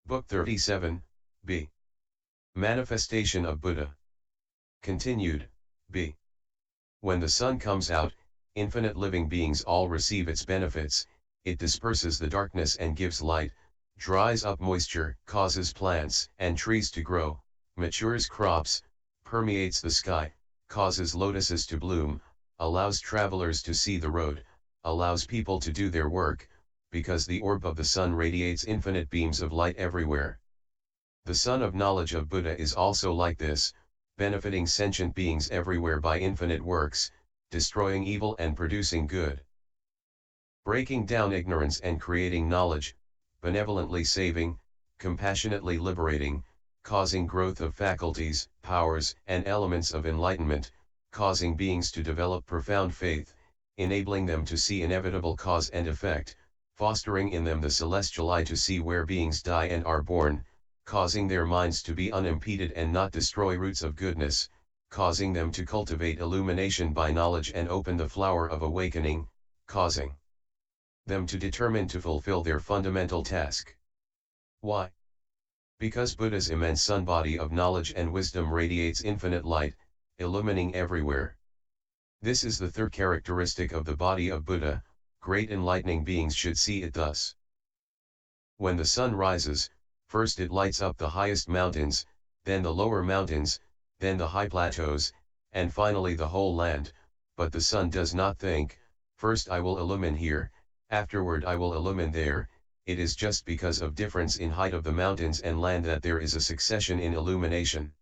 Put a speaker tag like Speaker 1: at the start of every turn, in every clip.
Speaker 1: Book 37, b. Manifestation of Buddha. Continued, b. When the sun comes out, infinite living beings all receive its benefits. It disperses the darkness and gives light, dries up moisture, causes plants and trees to grow, matures crops, permeates the sky, causes lotuses to bloom, allows travelers to see the road, allows people to do their work, because the orb of the sun radiates infinite beams of light everywhere. The sun of knowledge of Buddha is also like this, benefiting sentient beings everywhere by infinite works, destroying evil and producing good. Breaking down ignorance and creating knowledge, benevolently saving, compassionately liberating, causing growth of faculties, powers, and elements of enlightenment, causing beings to develop profound faith, enabling them to see inevitable cause and effect, fostering in them the celestial eye to see where beings die and are born, causing their minds to be unimpeded and not destroy roots of goodness, causing them to cultivate illumination by knowledge and open the flower of awakening, causing them to determine to fulfill their fundamental task. Why? Because Buddha's immense sun body of knowledge and wisdom radiates infinite light, illumining everywhere. This is the third characteristic of the body of Buddha. Great enlightening beings should see it thus. When the sun rises, first it lights up the highest mountains, then the lower mountains, then the high plateaus, and finally the whole land, but the sun does not think, first I will illumine here, afterward I will illumine there. It is just because of difference in height of the mountains and land that there is a succession in illumination.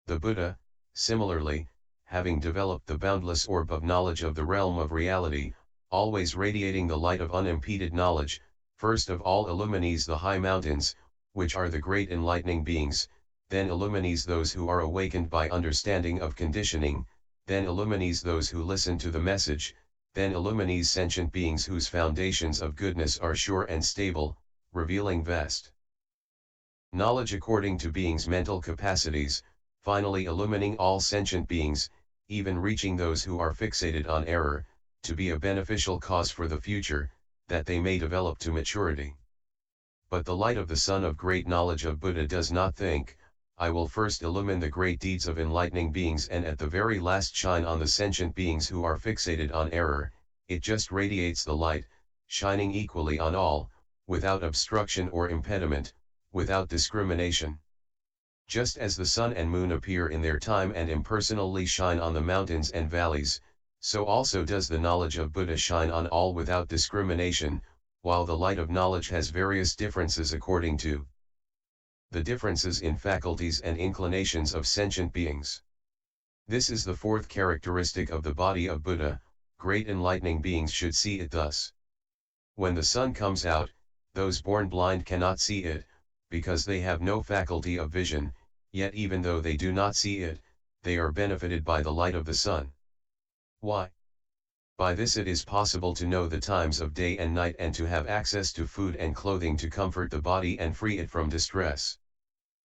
Speaker 1: The Buddha, similarly, having developed the boundless orb of knowledge of the realm of reality, always radiating the light of unimpeded knowledge, first of all illumines the high mountains, which are the great enlightening beings, then illumines those who are awakened by understanding of conditioning, then illumines those who listen to the message, then illumines sentient beings whose foundations of goodness are sure and stable, revealing vast knowledge according to beings' mental capacities, finally illumining all sentient beings, even reaching those who are fixated on error, to be a beneficial cause for the future, that they may develop to maturity. But the light of the sun of great knowledge of Buddha does not think, I will first illumine the great deeds of enlightening beings and at the very last shine on the sentient beings who are fixated on error. It just radiates the light, shining equally on all, without obstruction or impediment, without discrimination. Just as the sun and moon appear in their time and impersonally shine on the mountains and valleys, so also does the knowledge of Buddha shine on all without discrimination, while the light of knowledge has various differences according to the differences in faculties and inclinations of sentient beings. This is the fourth characteristic of the body of Buddha. Great enlightening beings should see it thus. When the sun comes out, those born blind cannot see it, because they have no faculty of vision, yet even though they do not see it, they are benefited by the light of the sun. Why? By this it is possible to know the times of day and night and to have access to food and clothing to comfort the body and free it from distress.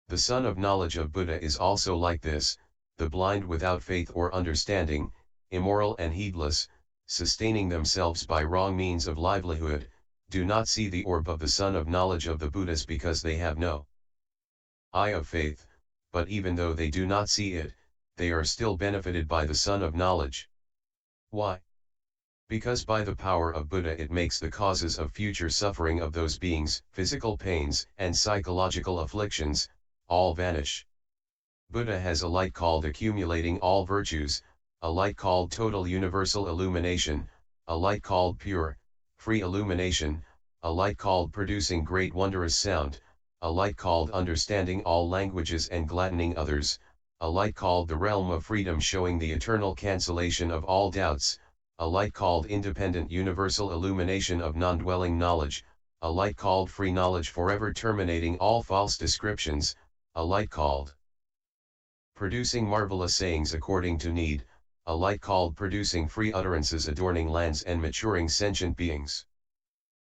Speaker 1: The sun of knowledge of Buddha is also like this. The blind without faith or understanding, immoral and heedless, sustaining themselves by wrong means of livelihood, do not see the orb of the sun of knowledge of the Buddhas because they have no eye of faith, but even though they do not see it, they are still benefited by the sun of knowledge. Why? Because by the power of Buddha it makes the causes of future suffering of those beings, physical pains and psychological afflictions, all vanish. Buddha has a light called accumulating all virtues, a light called total universal illumination, a light called pure, free illumination, a light called producing great wondrous sound, a light called understanding all languages and gladdening others, a light called the realm of freedom showing the eternal cancellation of all doubts, a light called independent universal illumination of non-dwelling knowledge, a light called free knowledge forever terminating all false descriptions, a light called producing marvelous sayings according to need, a light called producing free utterances adorning lands and maturing sentient beings.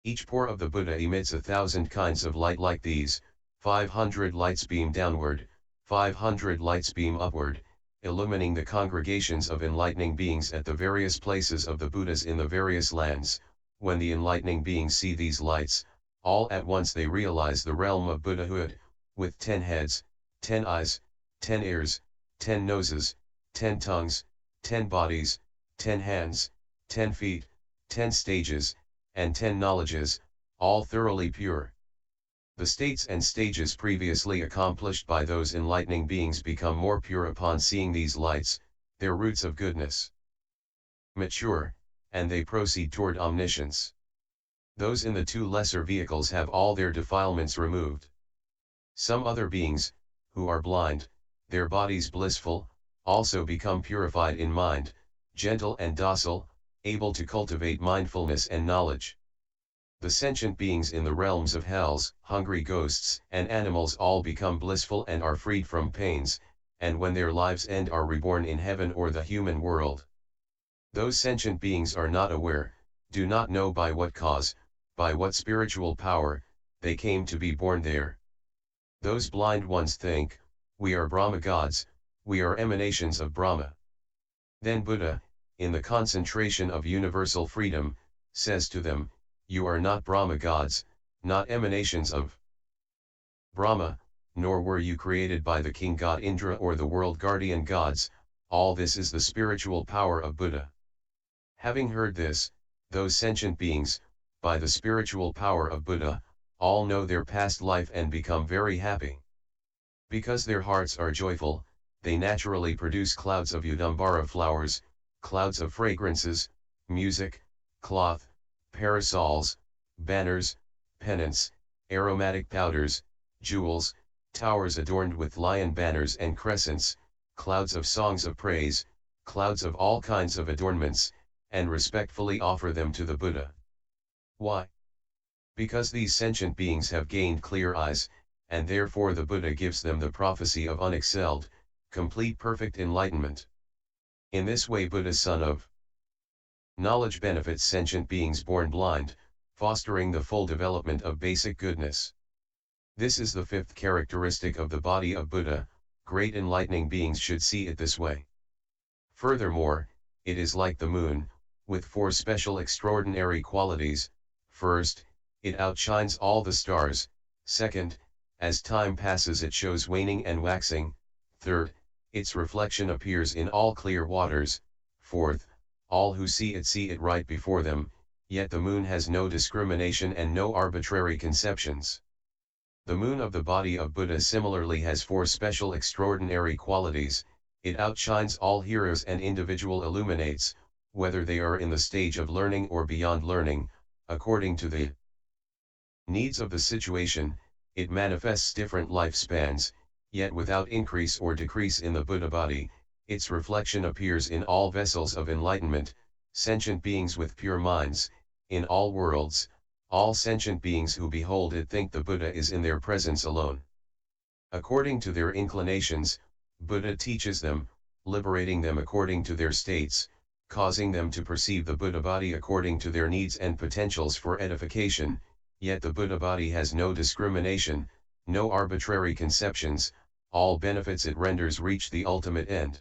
Speaker 1: Each pore of the Buddha emits 1,000 kinds of light like these. 500 lights beam downward, 500 lights beam upward, illumining the congregations of enlightening beings at the various places of the Buddhas in the various lands. When the enlightening beings see these lights, all at once they realize the realm of Buddhahood, with 10 heads, 10 eyes, 10 ears, 10 noses, 10 tongues, 10 bodies, 10 hands, 10 feet, 10 stages, and 10 knowledges, all thoroughly pure. The states and stages previously accomplished by those enlightening beings become more pure upon seeing these lights, their roots of goodness. Mature, and they proceed toward omniscience. Those in the 2 lesser vehicles have all their defilements removed. Some other beings, who are blind, their bodies blissful, also become purified in mind, gentle and docile, able to cultivate mindfulness and knowledge. The sentient beings in the realms of hells, hungry ghosts and animals all become blissful and are freed from pains, and when their lives end are reborn in heaven or the human world. Those sentient beings are not aware, do not know by what cause, by what spiritual power, they came to be born there. Those blind ones think, we are Brahma gods, we are emanations of Brahma. Then Buddha, in the concentration of universal freedom, says to them, you are not Brahma gods, not emanations of Brahma, nor were you created by the king god Indra or the world guardian gods, all this is the spiritual power of Buddha. Having heard this, those sentient beings, by the spiritual power of Buddha, all know their past life and become very happy. Because their hearts are joyful, they naturally produce clouds of Udambara flowers, clouds of fragrances, music, cloth, parasols, banners, pennants, aromatic powders, jewels, towers adorned with lion banners and crescents, clouds of songs of praise, clouds of all kinds of adornments, and respectfully offer them to the Buddha. Why? Because these sentient beings have gained clear eyes, and therefore the Buddha gives them the prophecy of unexcelled, complete perfect enlightenment. In this way Buddha son of knowledge benefits sentient beings born blind, fostering the full development of basic goodness. This is the 5th characteristic of the body of Buddha. Great enlightening beings should see it this way. Furthermore, it is like the moon, with 4 special extraordinary qualities. First, it outshines all the stars. Second, as time passes it shows waning and waxing. Third, its reflection appears in all clear waters. Fourth, all who see it right before them, yet the moon has no discrimination and no arbitrary conceptions. The moon of the body of Buddha similarly has 4 special extraordinary qualities. It outshines all hearers and individual illuminates, whether they are in the stage of learning or beyond learning, according to the needs of the situation. It manifests different lifespans, yet without increase or decrease in the Buddha body. Its reflection appears in all vessels of enlightenment, sentient beings with pure minds, in all worlds. All sentient beings who behold it think the Buddha is in their presence alone. According to their inclinations, Buddha teaches them, liberating them according to their states, causing them to perceive the Buddha body according to their needs and potentials for edification. Yet the Buddha body has no discrimination, no arbitrary conceptions, all benefits it renders reach the ultimate end.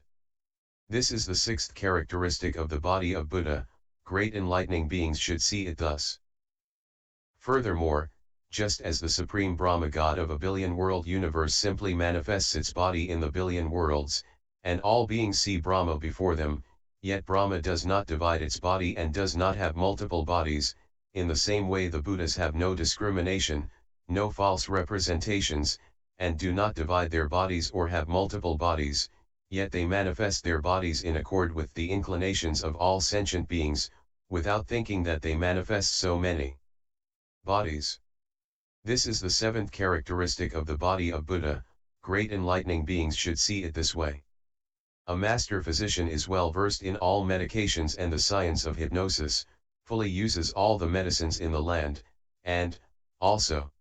Speaker 1: This is the 6th characteristic of the body of Buddha. Great enlightening beings should see it thus. Furthermore, just as the supreme Brahma God of a billion-world universe simply manifests its body in the billion worlds, and all beings see Brahma before them, yet Brahma does not divide its body and does not have multiple bodies, in the same way the Buddhas have no discrimination, no false representations, and do not divide their bodies or have multiple bodies, yet they manifest their bodies in accord with the inclinations of all sentient beings, without thinking that they manifest so many bodies. This is the 7th characteristic of the body of Buddha. Great enlightening beings should see it this way. A master physician is well versed in all medications and the science of hypnosis, fully uses all the medicines in the land, and, also,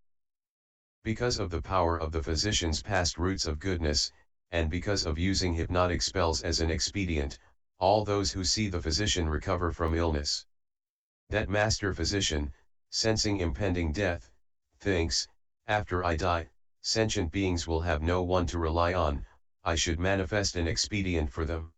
Speaker 1: because of the power of the physician's past roots of goodness, and because of using hypnotic spells as an expedient, all those who see the physician recover from illness. That master physician, sensing impending death, thinks, after I die, sentient beings will have no one to rely on, I should manifest an expedient for them.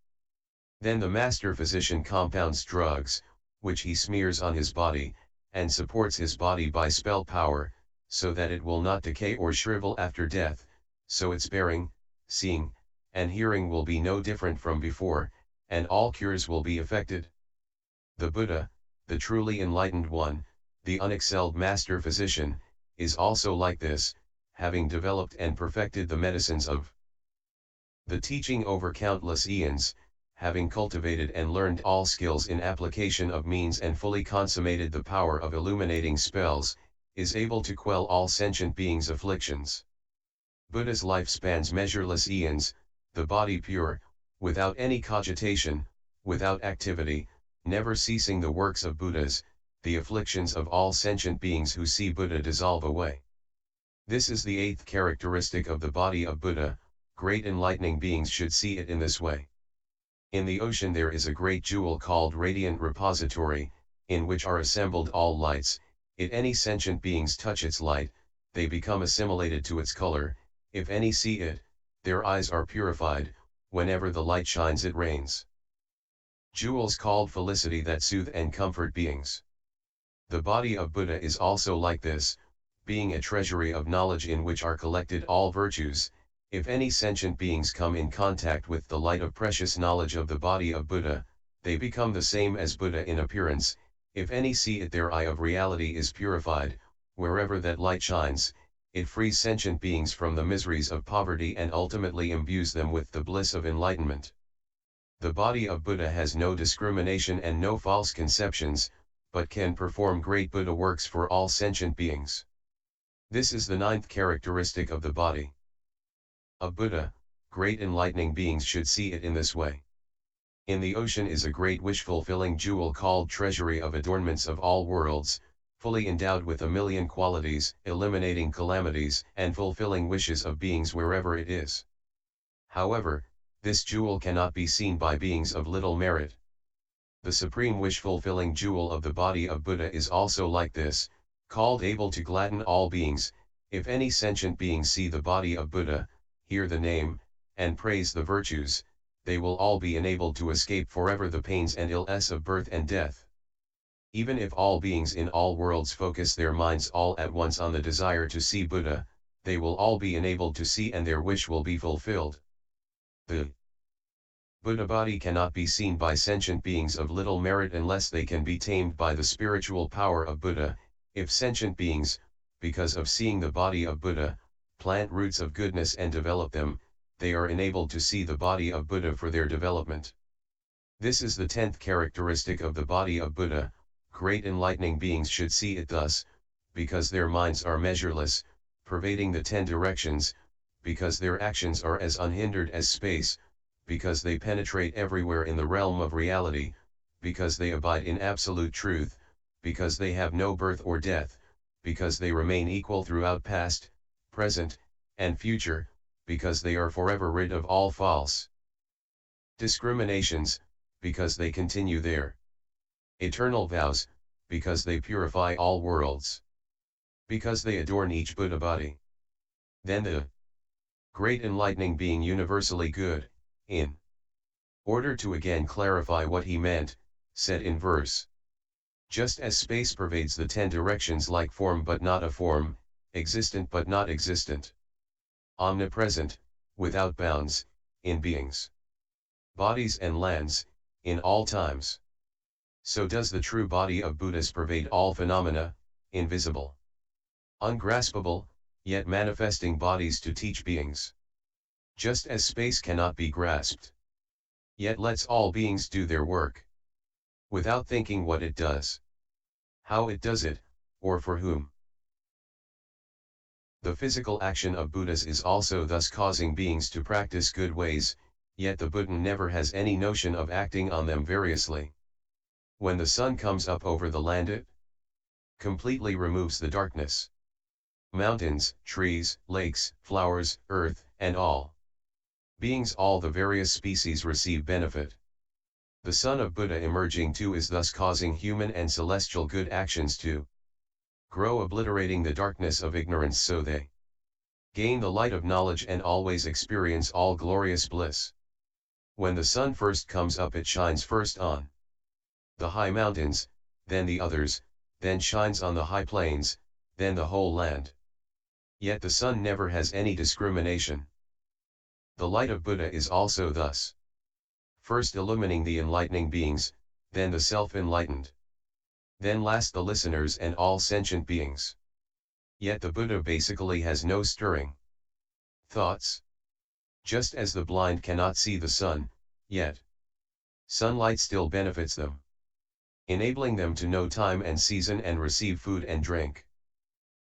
Speaker 1: Then the master physician compounds drugs, which he smears on his body, and supports his body by spell power, so that it will not decay or shrivel after death, so its bearing, seeing, and hearing will be no different from before, and all cures will be effected. The Buddha, the truly enlightened one, the unexcelled master physician, is also like this, having developed and perfected the medicines of the teaching over countless eons, having cultivated and learned all skills in application of means and fully consummated the power of illuminating spells, is able to quell all sentient beings' afflictions. Buddha's life spans measureless eons, the body pure, without any cogitation, without activity, never ceasing the works of Buddhas, the afflictions of all sentient beings who see Buddha dissolve away. This is the eighth characteristic of the body of Buddha. Great enlightening beings should see it in this way. In the ocean there is a great jewel called radiant repository, in which are assembled all lights. If any sentient beings touch its light, they become assimilated to its color. If any see it, their eyes are purified. Whenever the light shines it rains jewels called felicity that soothe and comfort beings. The body of Buddha is also like this, being a treasury of knowledge in which are collected all virtues. If any sentient beings come in contact with the light of precious knowledge of the body of Buddha, they become the same as Buddha in appearance. If any see it, their eye of reality is purified. Wherever that light shines, it frees sentient beings from the miseries of poverty and ultimately imbues them with the bliss of enlightenment. The body of Buddha has no discrimination and no false conceptions, but can perform great Buddha works for all sentient beings. This is the ninth characteristic of the body of Buddha. Great enlightening beings should see it in this way. In the ocean is a great wish-fulfilling jewel called treasury of adornments of all worlds, fully endowed with 1,000,000 qualities, eliminating calamities and fulfilling wishes of beings wherever it is. However, this jewel cannot be seen by beings of little merit. The supreme wish-fulfilling jewel of the body of Buddha is also like this, called able to gladden all beings. If any sentient beings see the body of Buddha, hear the name, and praise the virtues, they will all be enabled to escape forever the pains and ills of birth and death. Even if all beings in all worlds focus their minds all at once on the desire to see Buddha, they will all be enabled to see and their wish will be fulfilled. The Buddha body cannot be seen by sentient beings of little merit unless they can be tamed by the spiritual power of Buddha. If sentient beings, because of seeing the body of Buddha, plant roots of goodness and develop them, they are enabled to see the body of Buddha for their development. This is the 10th characteristic of the body of Buddha. Great enlightening beings should see it thus, because their minds are measureless, pervading the 10 directions, because their actions are as unhindered as space, because they penetrate everywhere in the realm of reality, because they abide in absolute truth, because they have no birth or death, because they remain equal throughout past, present, and future, because they are forever rid of all false discriminations, because they continue their eternal vows, because they purify all worlds, because they adorn each Buddha body. Then the great enlightening being universally good, in order to again clarify what he meant, said in verse: just as space pervades the 10 directions like form but not a form, existent but not existent, omnipresent, without bounds, in beings, bodies and lands, in all times, so does the true body of Buddhas pervade all phenomena, invisible, ungraspable, yet manifesting bodies to teach beings. Just as space cannot be grasped, yet lets all beings do their work, without thinking what it does, how it does it, or for whom. The physical action of Buddhas is also thus causing beings to practice good ways, yet the Buddha never has any notion of acting on them variously. When the sun comes up over the land, it completely removes the darkness. Mountains, trees, lakes, flowers, earth, and all beings, all the various species receive benefit. The Son of Buddha emerging too is thus causing human and celestial good actions to grow, obliterating the darkness of ignorance so they gain the light of knowledge and always experience all glorious bliss. When the sun first comes up, it shines first on the high mountains, then the others, then shines on the high plains, then the whole land. Yet the sun never has any discrimination. The light of Buddha is also thus. First illumining the enlightening beings, then the self-enlightened. Then last the listeners and all sentient beings. Yet the Buddha basically has no stirring thoughts. Just as the blind cannot see the sun, yet sunlight still benefits them, enabling them to know time and season and receive food and drink,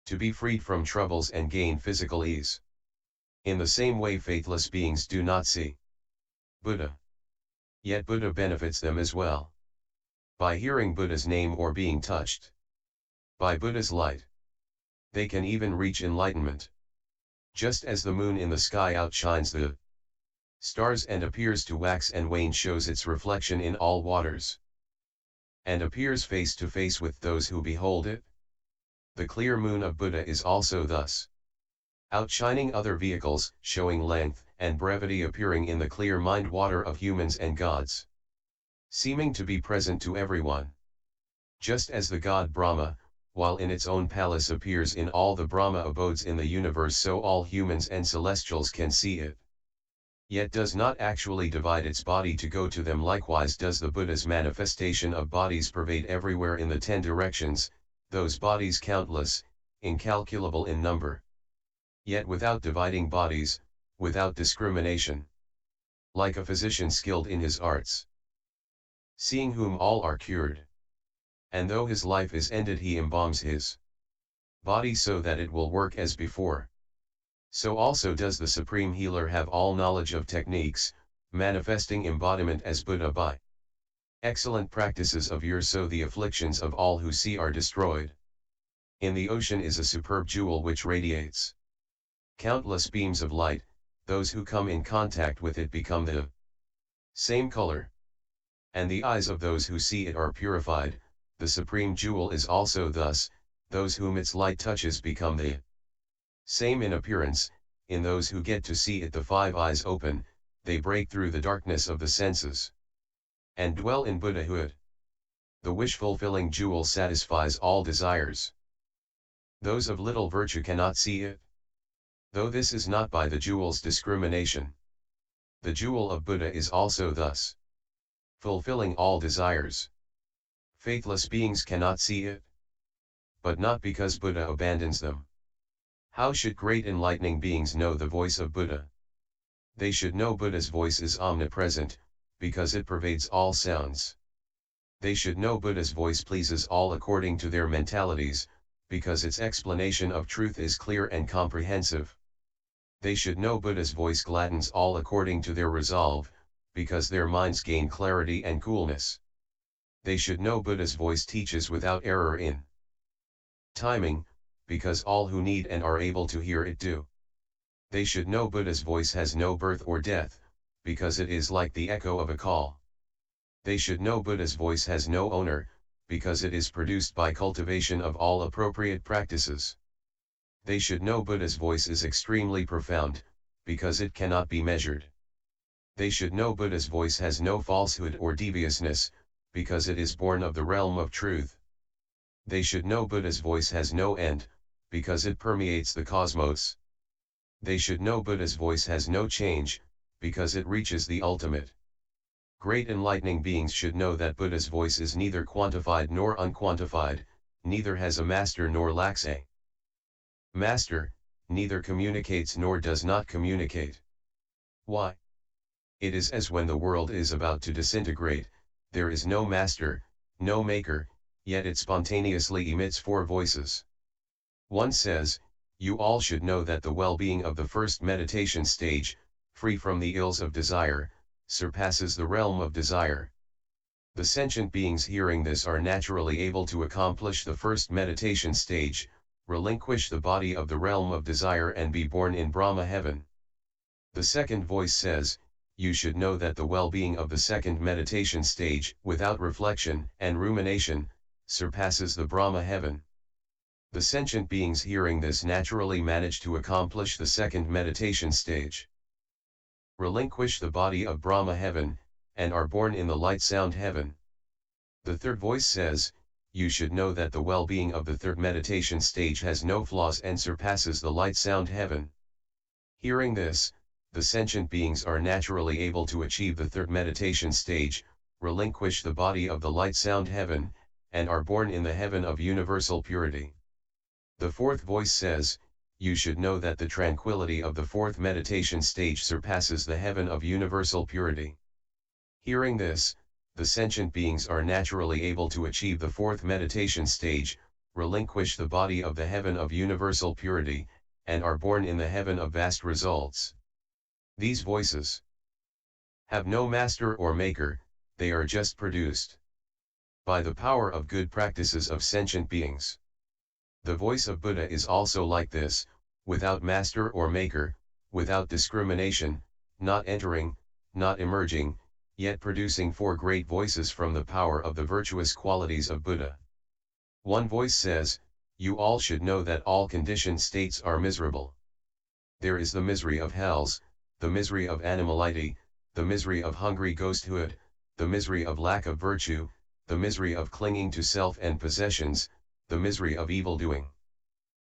Speaker 1: to be freed from troubles and gain physical ease. In the same way faithless beings do not see Buddha. Yet Buddha benefits them as well. By hearing Buddha's name or being touched by Buddha's light, they can even reach enlightenment. Just as the moon in the sky outshines the stars and appears to wax and wane, shows its reflection in all waters, and appears face to face with those who behold it, the clear moon of Buddha is also thus outshining other vehicles, showing length and brevity, appearing in the clear mind water of humans and gods, seeming to be present to everyone. Just as the god Brahma, while in its own palace, appears in all the Brahma abodes in the universe, so all humans and celestials can see it, yet does not actually divide its body to go to them. Likewise does the Buddha's manifestation of bodies pervade everywhere in the 10 directions, those bodies countless, incalculable in number, yet without dividing bodies, without discrimination, like a physician skilled in his arts, seeing whom all are cured. And though his life is ended, he embalms his body so that it will work as before. So also does the supreme healer have all knowledge of techniques, manifesting embodiment as Buddha by excellent practices of yours, so the afflictions of all who see are destroyed. In the ocean is a superb jewel which radiates countless beams of light, those who come in contact with it become the same color, and the eyes of those who see it are purified. The supreme jewel is also thus, those whom its light touches become the same in appearance. In those who get to see it the 5 eyes open, they break through the darkness of the senses, and dwell in Buddhahood. The wish-fulfilling jewel satisfies all desires. Those of little virtue cannot see it, though this is not by the jewel's discrimination. The jewel of Buddha is also thus fulfilling all desires. Faithless beings cannot see it, but not because Buddha abandons them. How should great enlightening beings know the voice of Buddha? They should know Buddha's voice is omnipresent, because it pervades all sounds. They should know Buddha's voice pleases all according to their mentalities, because its explanation of truth is clear and comprehensive. They should know Buddha's voice gladdens all according to their resolve, because their minds gain clarity and coolness. They should know Buddha's voice teaches without error in timing, because all who need and are able to hear it do. They should know Buddha's voice has no birth or death, because it is like the echo of a call. They should know Buddha's voice has no owner, because it is produced by cultivation of all appropriate practices. They should know Buddha's voice is extremely profound, because it cannot be measured. They should know Buddha's voice has no falsehood or deviousness, because it is born of the realm of truth. They should know Buddha's voice has no end, because it permeates the cosmos. They should know Buddha's voice has no change, because it reaches the ultimate. Great enlightening beings should know that Buddha's voice is neither quantified nor unquantified, neither has a master nor lacks a master, neither communicates nor does not communicate. Why? It is as when the world is about to disintegrate, there is no master, no maker, yet it spontaneously emits 4 voices. One says, you all should know that the well-being of the first meditation stage, free from the ills of desire, surpasses the realm of desire. The sentient beings hearing this are naturally able to accomplish the first meditation stage, relinquish the body of the realm of desire and be born in Brahma heaven. The second voice says, you should know that the well-being of the second meditation stage, without reflection and rumination, surpasses the Brahma heaven. The sentient beings hearing this naturally manage to accomplish the second meditation stage, relinquish the body of Brahma heaven, and are born in the light sound heaven. The third voice says, you should know that the well-being of the third meditation stage has no flaws and surpasses the light sound heaven. Hearing this, the sentient beings are naturally able to achieve the third meditation stage, relinquish the body of the light sound heaven, and are born in the heaven of universal purity. The fourth voice says, you should know that the tranquility of the fourth meditation stage surpasses the heaven of universal purity. Hearing this, the sentient beings are naturally able to achieve the fourth meditation stage, relinquish the body of the heaven of universal purity, and are born in the heaven of vast results. These voices have no master or maker, they are just produced by the power of good practices of sentient beings. The voice of Buddha is also like this, without master or maker, without discrimination, not entering, not emerging, yet producing four great voices from the power of the virtuous qualities of Buddha. One voice says, you all should know that all conditioned states are miserable. There is the misery of hells, the misery of animality, the misery of hungry ghosthood, the misery of lack of virtue, the misery of clinging to self and possessions, the misery of evil-doing.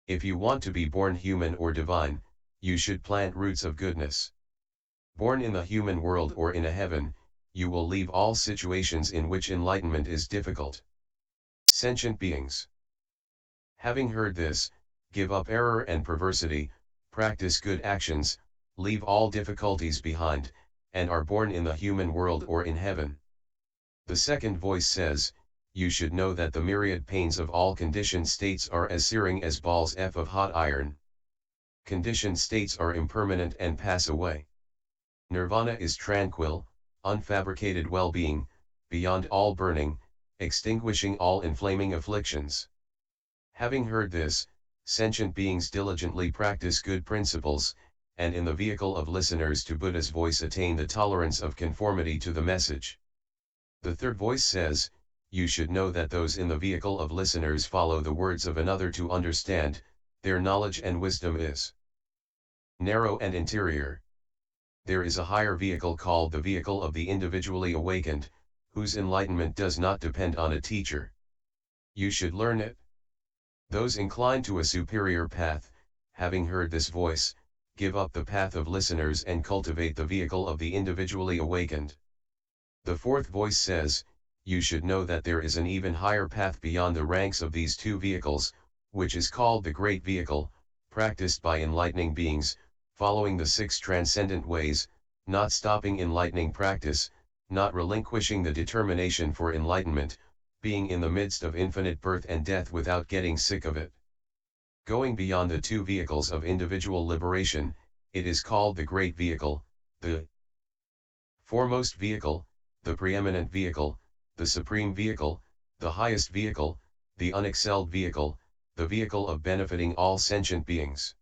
Speaker 1: If you want to be born human or divine, you should plant roots of goodness. Born in the human world or in a heaven, you will leave all situations in which enlightenment is difficult. Sentient beings, having heard this, give up error and perversity, practice good actions, leave all difficulties behind, and are born in the human world or in heaven. The second voice says, you should know that the myriad pains of all conditioned states are as searing as balls of hot iron. Conditioned states are impermanent and pass away. Nirvana is tranquil, unfabricated well-being, beyond all burning, extinguishing all inflaming afflictions. Having heard this, sentient beings diligently practice good principles, and in the vehicle of listeners to Buddha's voice attain the tolerance of conformity to the message. The third voice says, you should know that those in the vehicle of listeners follow the words of another to understand, their knowledge and wisdom is narrow and interior. There is a higher vehicle called the vehicle of the individually awakened, whose enlightenment does not depend on a teacher. You should learn it. Those inclined to a superior path, having heard this voice, give up the path of listeners and cultivate the vehicle of the individually awakened. The fourth voice says, you should know that there is an even higher path beyond the ranks of these two vehicles, which is called the Great Vehicle, practiced by enlightening beings, following the six transcendent ways, not stopping enlightening practice, not relinquishing the determination for enlightenment, being in the midst of infinite birth and death without getting sick of it. Going beyond the two vehicles of individual liberation, it is called the Great Vehicle, the foremost vehicle, the preeminent vehicle, the supreme vehicle, the highest vehicle, the unexcelled vehicle, the vehicle of benefiting all sentient beings.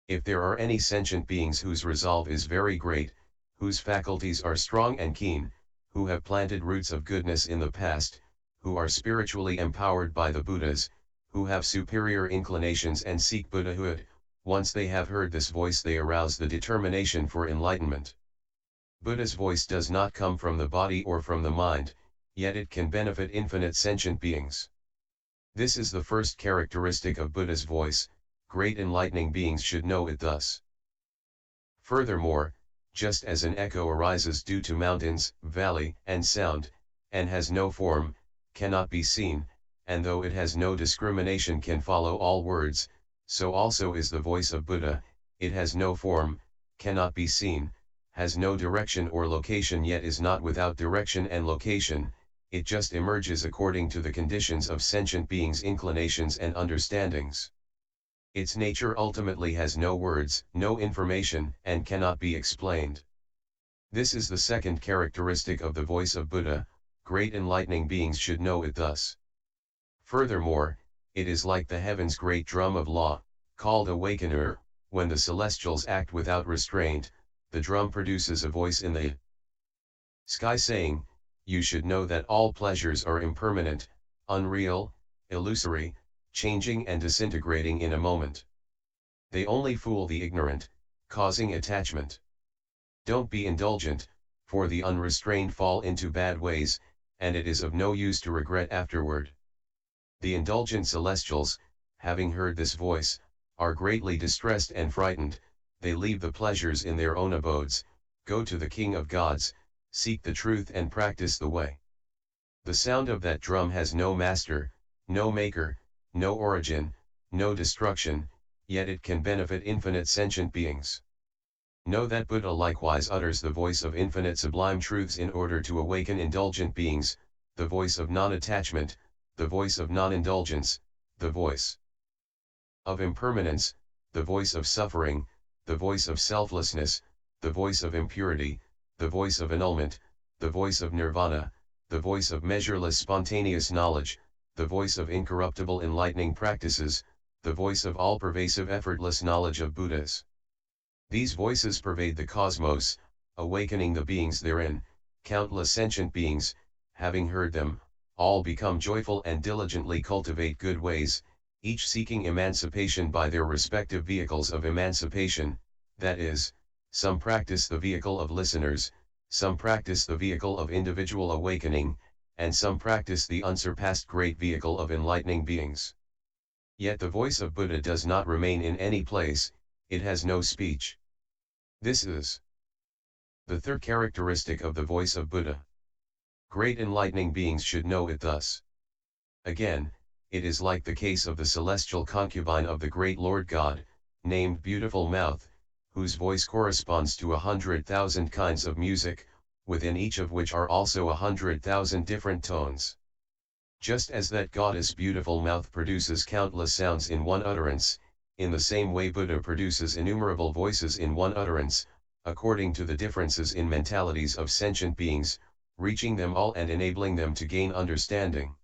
Speaker 1: If there are any sentient beings whose resolve is very great, whose faculties are strong and keen, who have planted roots of goodness in the past, who are spiritually empowered by the Buddhas, who have superior inclinations and seek Buddhahood, once they have heard this voice they arouse the determination for enlightenment. Buddha's voice does not come from the body or from the mind, yet it can benefit infinite sentient beings. This is the first characteristic of Buddha's voice, great enlightening beings should know it thus. Furthermore, just as an echo arises due to mountains, valley, and sound, and has no form, cannot be seen, and though it has no discrimination can follow all words, so also is the voice of Buddha, it has no form, cannot be seen, has no direction or location yet is not without direction and location, it just emerges according to the conditions of sentient beings' inclinations and understandings. Its nature ultimately has no words, no information, and cannot be explained. This is the second characteristic of the voice of Buddha, great enlightening beings should know it thus. Furthermore, it is like the heaven's great drum of law, called awakener, when the celestials act without restraint, the drum produces a voice in the sky saying, you should know that all pleasures are impermanent, unreal, illusory, changing and disintegrating in a moment. They only fool the ignorant, causing attachment. Don't be indulgent, for the unrestrained fall into bad ways, and it is of no use to regret afterward. The indulgent celestials, having heard this voice, are greatly distressed and frightened, they leave the pleasures in their own abodes, go to the King of gods, seek the truth and practice the way. The sound of that drum has no master, no maker, no origin, no destruction, yet it can benefit infinite sentient beings. Know that Buddha likewise utters the voice of infinite sublime truths in order to awaken indulgent beings, the voice of non-attachment, the voice of non-indulgence, the voice of impermanence, the voice of suffering, the voice of selflessness, the voice of impurity, the voice of annulment, the voice of nirvana, the voice of measureless spontaneous knowledge, the voice of incorruptible enlightening practices, the voice of all-pervasive effortless knowledge of Buddhas. These voices pervade the cosmos, awakening the beings therein. Countless sentient beings, having heard them, all become joyful and diligently cultivate good ways, each seeking emancipation by their respective vehicles of emancipation, that is, some practice the vehicle of listeners, some practice the vehicle of individual awakening, and some practice the unsurpassed great vehicle of enlightening beings. Yet the voice of Buddha does not remain in any place, it has no speech. This is the third characteristic of the voice of Buddha. Great enlightening beings should know it thus. Again, it is like the case of the celestial concubine of the great Lord God, named Beautiful Mouth, whose voice corresponds to 100,000 kinds of music, within each of which are also 100,000 different tones. Just as that goddess Beautiful Mouth produces countless sounds in one utterance, in the same way Buddha produces innumerable voices in one utterance, according to the differences in mentalities of sentient beings, reaching them all and enabling them to gain understanding.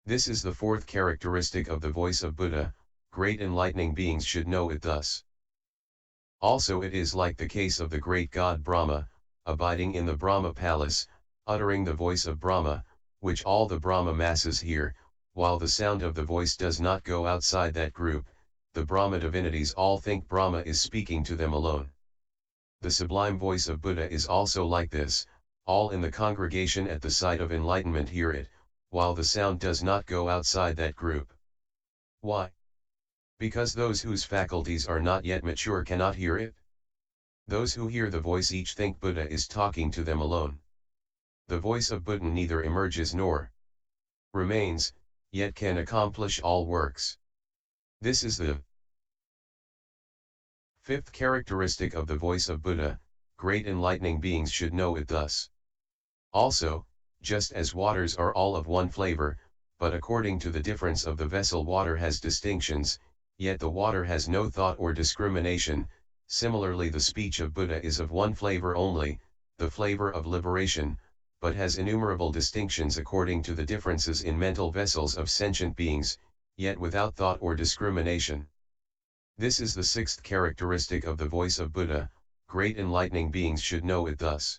Speaker 1: This is the fourth characteristic of the voice of Buddha. Great enlightening beings should know it thus. Also it is like the case of the great god Brahma, abiding in the Brahma palace, uttering the voice of Brahma, which all the Brahma masses hear, while the sound of the voice does not go outside that group, the Brahma divinities all think Brahma is speaking to them alone. The sublime voice of Buddha is also like this, all in the congregation at the sight of enlightenment hear it, while the sound does not go outside that group. Why? Because those whose faculties are not yet mature cannot hear it. Those who hear the voice each think Buddha is talking to them alone. The voice of Buddha neither emerges nor remains, yet can accomplish all works. This is the fifth characteristic of the voice of Buddha. Great enlightening beings should know it thus. Also, just as waters are all of one flavor, but according to the difference of the vessel water has distinctions, yet the water has no thought or discrimination, similarly the speech of Buddha is of one flavor only, the flavor of liberation, but has innumerable distinctions according to the differences in mental vessels of sentient beings, yet without thought or discrimination. This is the sixth characteristic of the voice of Buddha. Great enlightening beings should know it thus.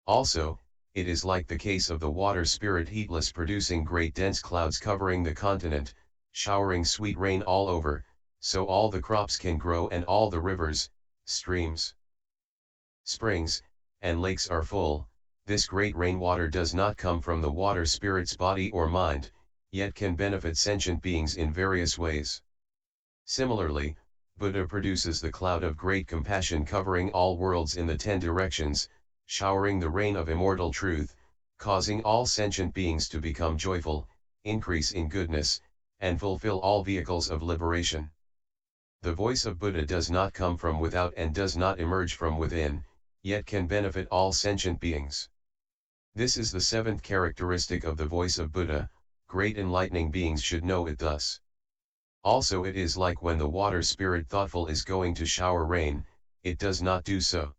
Speaker 1: Also, it is like the case of the water spirit heatless producing great dense clouds covering the continent, showering sweet rain all over, so all the crops can grow and all the rivers, streams, springs, and lakes are full. This great rainwater does not come from the water spirit's body or mind, yet can benefit sentient beings in various ways. Similarly, Buddha produces the cloud of great compassion covering all worlds in the 10 directions, showering the rain of immortal truth, causing all sentient beings to become joyful, increase in goodness, and fulfill all vehicles of liberation. The voice of Buddha does not come from without and does not emerge from within, yet can benefit all sentient beings. This is the seventh characteristic of the voice of Buddha. Great enlightening beings should know it thus. Also it is like when the water spirit thoughtful is going to shower rain, it does not do so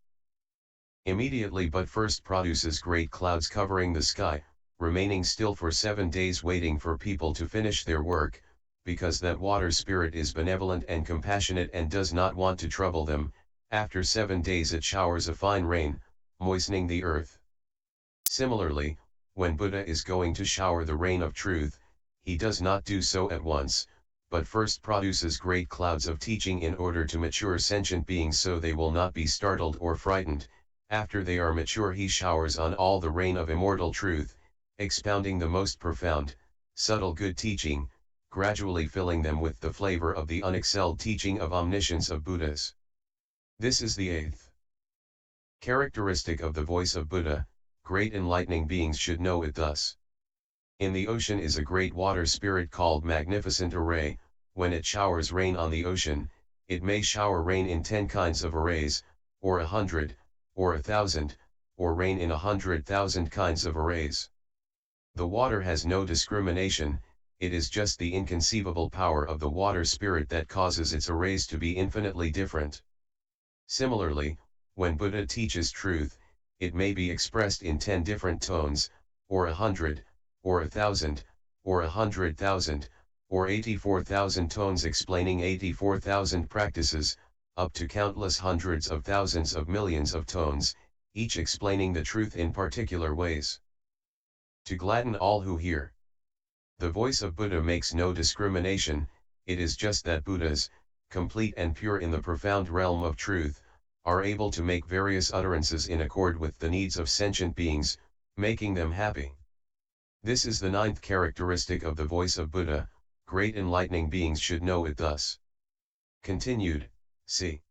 Speaker 1: immediately but first produces great clouds covering the sky, remaining still for 7 days waiting for people to finish their work, because that water spirit is benevolent and compassionate and does not want to trouble them. After 7 days it showers a fine rain, moistening the earth. Similarly, when Buddha is going to shower the rain of truth, he does not do so at once, but first produces great clouds of teaching in order to mature sentient beings so they will not be startled or frightened. After they are mature he showers on all the rain of immortal truth, expounding the most profound, subtle good teaching, gradually filling them with the flavor of the unexcelled teaching of omniscience of Buddhas. This is the eighth characteristic of the voice of Buddha. Great enlightening beings should know it thus. In the ocean is a great water spirit called magnificent array. When it showers rain on the ocean, it may shower rain in 10 kinds of arrays, or 100, or 1,000, or rain in 100,000 kinds of arrays. The water has no discrimination, it is just the inconceivable power of the water spirit that causes its arrays to be infinitely different. Similarly, when Buddha teaches truth, it may be expressed in 10 different tones, or 100, or 1,000, or 100,000, or 84,000 tones explaining 84,000 practices, up to countless hundreds of thousands of millions of tones, each explaining the truth in particular ways. To gladden all who hear. The voice of Buddha makes no discrimination, it is just that Buddhas, complete and pure in the profound realm of truth, are able to make various utterances in accord with the needs of sentient beings, making them happy. This is the ninth characteristic of the voice of Buddha. Great enlightening beings should know it thus. Continued, c.